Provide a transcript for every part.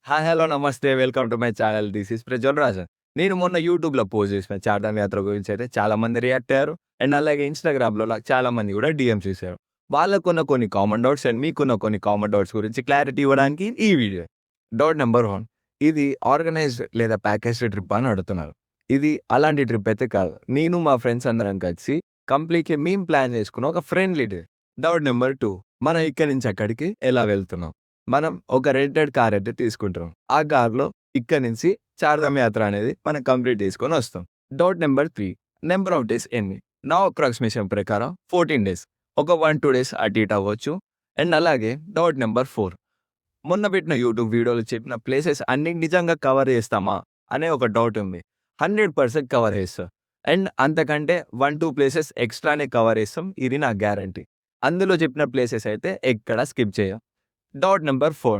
Hi, hello, నమస్తే. Welcome to my channel. This is Prajwal Raja. నేను మొన్న యూట్యూబ్‌లో పోస్ట్ చేసిన చార్ధామ్ యాత్ర గురించి అయితే చాలామంది రియాక్ట్ అయ్యారు. అండ్ అలాగే ఇన్‌స్టాగ్రామ్‌లో నాకు చాలామంది కూడా డీఎమ్స్ చేశారు. వాళ్ళకున్న కొన్ని కామన్ డౌట్స్ అండ్ మీకున్న కొన్ని కామన్ డౌట్స్ గురించి క్లారిటీ ఇవ్వడానికి ఈ వీడియో. డౌట్ నంబర్ 1, ఇది ఆర్గనైజ్డ్ లేదా ప్యాకేజ్డ్ ట్రిప్పా అని అడుగుతున్నారు. ఇది అలాంటి ట్రిప్ అయితే కాదు. నేను మా ఫ్రెండ్స్ అందరం కలిసి కంప్లీట్‌గా మేము ప్లాన్ చేసుకున్న ఒక ఫ్రెండ్లీ ట్రిప్. డౌట్ నంబర్ 2, మనం ఇక్కడి నుంచి అక్కడికి ఎలా వెళ్తున్నాం? మనం ఒక రెంటెడ్ కార్ అయితే తీసుకుంటాం. ఆ కార్‌లో ఇక్కడి నుంచి చార్ధామ్ యాత్ర అనేది మనం కంప్లీట్ చేసుకొని వస్తాం. Doubt number 3, number of days ఎన్ని? నా అప్రాక్సిమేషన్ ప్రకారం 14 డేస్. ఒక 1, 2 డేస్ అటు ఇటు అవ్వచ్చు. అండ్ అలాగే డౌట్ నంబర్ 4, మొన్న పెట్టిన యూట్యూబ్ వీడియోలో చెప్పిన ప్లేసెస్ అన్ని నిజంగా కవర్ చేస్తామా అనే ఒక డౌట్ ఉంది. 100% కవర్ చేస్తా. అండ్ అంతకంటే 1, 2 ప్లేసెస్ ఎక్స్ట్రానే కవర్ చేస్తాం. ఇది నా గ్యారంటీ. అందులో చెప్పిన ప్లేసెస్ అయితే ఎక్కడా స్కిప్ చేయం. డౌట్ నంబర్ 4,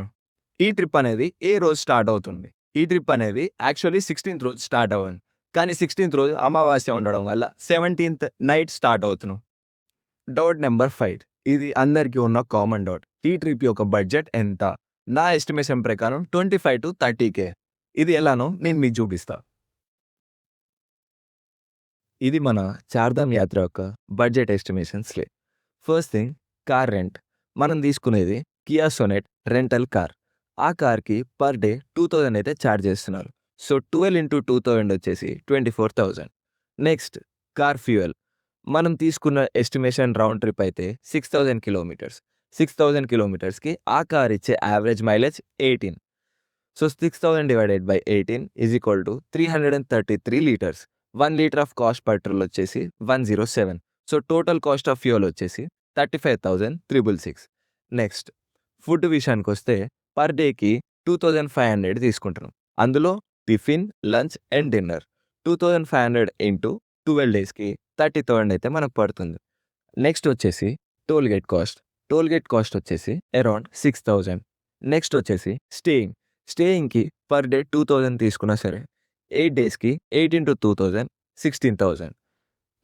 ఈ ట్రిప్ అనేది ఏ రోజు స్టార్ట్ అవుతుంది? ఈ ట్రిప్ అనేది యాక్చువల్లీ 16థ్ రోజు స్టార్ట్ అవ్వాలి. కానీ 16థ్ రోజు అమావాస్య ఉండడం వల్ల 17థ్ నైట్ స్టార్ట్ అవుతున్నాం. డౌట్ నంబర్ 5, ఇది అందరికీ ఉన్న కామన్ డౌట్. ఈ ట్రిప్ యొక్క బడ్జెట్ ఎంత? నా ఎస్టిమేషన్ ప్రకారం 25,000-30,000. ఇది ఎలానో నేను మీకు చూపిస్తా. ఇది మన చార్ధామ్ యాత్ర యొక్క బడ్జెట్ ఎస్టిమేషన్స్‌లే. First thing, car rent. మనం తీసుకునేది కియా సోనెట్ రెంటల్ కార్. ఆ కార్‌కి పర్ డే 2,000 అయితే చార్జ్ చేస్తున్నారు. సో 12 ఇంటూ 2,000 వచ్చేసి 24,000. Next, car fuel. మనం తీసుకున్న ఎస్టిమేషన్ రౌండ్ ట్రిప్ అయితే 6,000 కిలోమీటర్స్. 6,000 కిలోమీటర్స్‌కి ఆ కార్ ఇచ్చే average mileage 18. So 6,000 divided by 18 is equal to 333 litres. 1 litre of cost petrol వచ్చేసి 107. So total cost of fuel వచ్చేసి 35,666. నెక్స్ట్, ఫుడ్ విషయానికొస్తే పర్ డేకి 2,500 తీసుకుంటున్నాం. అందులో tiffin, lunch and dinner. 2,500 into 12 డేస్‌కి 30,000 అయితే మనకు పడుతుంది. నెక్స్ట్ వచ్చేసి toll gate cost. Toll gate cost వచ్చేసి అరౌండ్ 6,000. నెక్స్ట్ వచ్చేసి స్టేయింగ్‌కి పర్ డే 2,000 తీసుకున్నా సరే 8 డేస్‌కి 8 ఇంటూ 2,000 16,000.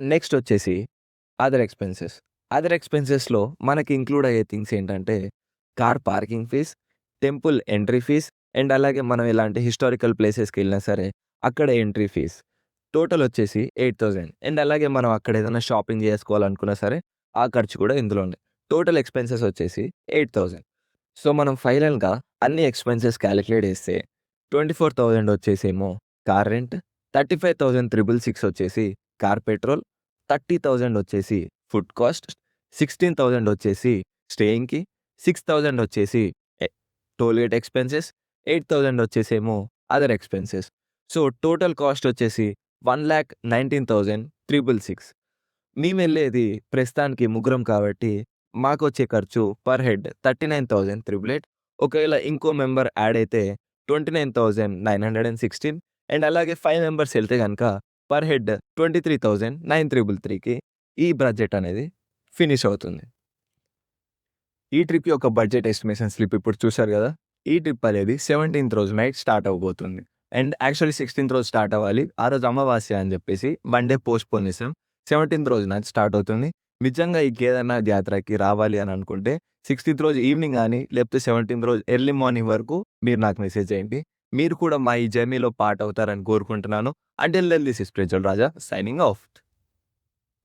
నెక్స్ట్ వచ్చేసి అదర్ ఎక్స్‌పెన్సెస్. అదర్ ఎక్స్‌పెన్సెస్‌లో మనకి ఇంక్లూడ్ అయ్యే థింగ్స్ ఏంటంటే car parking fees, temple entry fees and అలాగే మనం ఎలాంటి హిస్టారికల్ ప్లేసెస్‌కి వెళ్ళినా సరే అక్కడ ఎంట్రీ ఫీస్. టోటల్ వచ్చేసి 8,000. అండ్ అలాగే మనం అక్కడ ఏదైనా షాపింగ్ చేసుకోవాలనుకున్నా సరే ఆ ఖర్చు కూడా ఇందులోనే. టోటల్ ఎక్స్‌పెన్సెస్ వచ్చేసి 8,000. సో మనం ఫైనల్‌గా అన్ని ఎక్స్‌పెన్సెస్ కాలిక్యులేట్ చేస్తే 24,000 వచ్చేసేమో కార్ రెంట్, 35,666 వచ్చేసి కార్ పెట్రోల్, 30,000 వచ్చేసి ఫుడ్ కాస్ట్, 16,000 వచ్చేసి స్టేయింగ్‌కి, 6,000 వచ్చేసి ఎ టోల్ గేట్ ఎక్స్‌పెన్సెస్, 8,000 వచ్చేసేమో other expenses. So total cost వచ్చేసి 1,19,666. మేమెళ్ళేది ప్రస్తుతానికి ముగ్గురం కాబట్టి మాకొచ్చే ఖర్చు పర్ హెడ్ 39,388. ఒకవేళ ఇంకో మెంబర్ యాడ్ అయితే 29,916. అండ్ అలాగే 5 మెంబర్స్ వెళ్తే గనక పర్ హెడ్ 23,933కి ఈ బడ్జెట్ అనేది ఫినిష్ అవుతుంది. ఈ ట్రిప్ యొక్క బడ్జెట్ ఎస్టిమేషన్ స్లిప్ ఇప్పుడు చూసారు కదా. ఈ ట్రిప్ అనేది 17థ్ రోజు నైట్ స్టార్ట్ అవ్వబోతుంది. అండ్ యాక్చువల్లీ 16థ్ రోజు స్టార్ట్ అవ్వాలి. ఆ రోజు అమావాస్య అని చెప్పేసి 1 డే పోస్ట్‌పోన్ చేసాం. 17థ్ రోజు నైట్ స్టార్ట్ అవుతుంది. నిజంగా ఈ కేదార్‌నాథ్ యాత్రకి రావాలి అని అనుకుంటే 16థ్ రోజు ఈవినింగ్ గానీ లేకపోతే 17థ్ రోజు ఎర్లీ మార్నింగ్ వరకు మీరు నాకు మెసేజ్ చేయండి. మీరు కూడా మా ఈ జర్నీలో పార్ట్ అవుతారని కోరుకుంటున్నాను. Until then this is Prajwal Raja signing of.